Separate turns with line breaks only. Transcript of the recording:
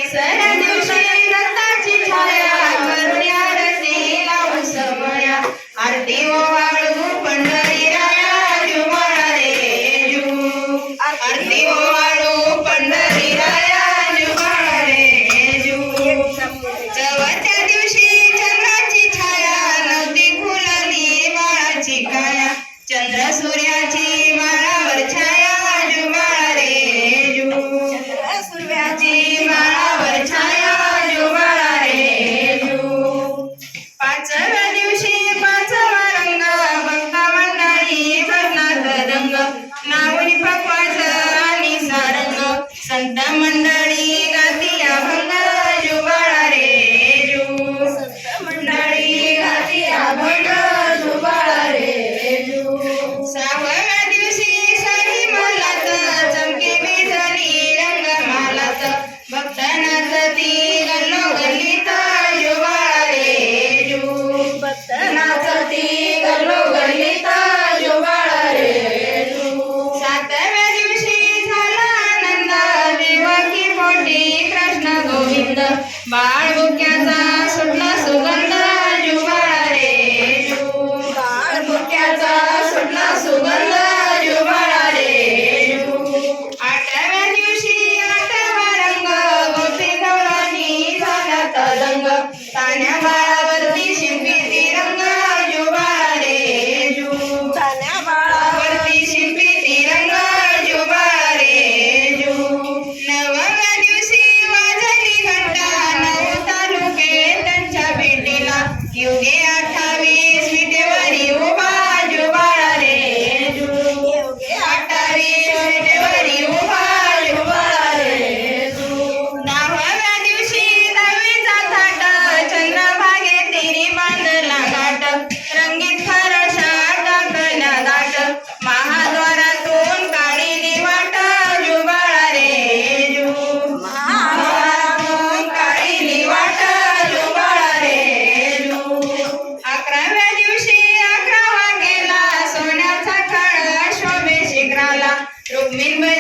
तिसऱ्या दिवशी दत्ताची छाया करुणी आरती लावून समया आरती ओवाळू पंढरीराया जुमाळा रे जू आरती ओवाळू पंढरीराया जुमाळा रे जू चवथ्या दिवशी चंद्राची छाया नव्हती खुलली बाळाची काया चंद्र सूर्याची माळावर छाया जुमाळा रे जू चंद्र सूर्याची माळावर छाया जुमाळा रे जू पाचव्या दिवशी पाचवा रंग भक्ता मंडळी भरणात रंग नावनी पकवाज आणि सारंग संत मंडळी गाती अभंग जुबाळा रे जू संत मंडळी गाती अभंग जुबाळा रे जू सहाव्या दिवशी सारी मलात चमके बिजली रंग मालात भक्त नाचती गल्लो गल्लीत जुबाळा रे जू भक्त नाचती गल्लो गल्लीत जुबाळा रे जू सातव्या दिवशी झाला आनंद देवकी पोटी कृष्ण गोविंद बाळबुक्याचा सुटला सुगंध जुबाळा रे जू बाळबुक्याचा सुटला सुगंध जुबाळा रे जू आठव्या दिवशी आठवा रंग गोपी गवळणी झाला तदंग तान्या बाळावरती शिंपी तिरंग जुबाळा रे जू तान्या बाळावरती शिंपी तिरंग जुबाळा रे जू नवव्या दिवशी वाजली घंटा नऊ तालुके त्यांच्या भेटीला युगे 28 विटेवरी उभा जुबाळा रे जू युगे 28 विटेवरी उभा जुबाळा रे जू 10व्या दिवशी दहावीचा थाट चंद्रभागे तिरी बांधला घाट रंगीत फरशा टाकल्या दाट महाद्वारातून काढिली वाट जुबाळा रे जू महाद्वारातून काढिली वाट जुबाळा रे जू 11व्या दिवशी 11वा गेला सोन्याचा खळ शोभे शिखराला रुक्मिणबाई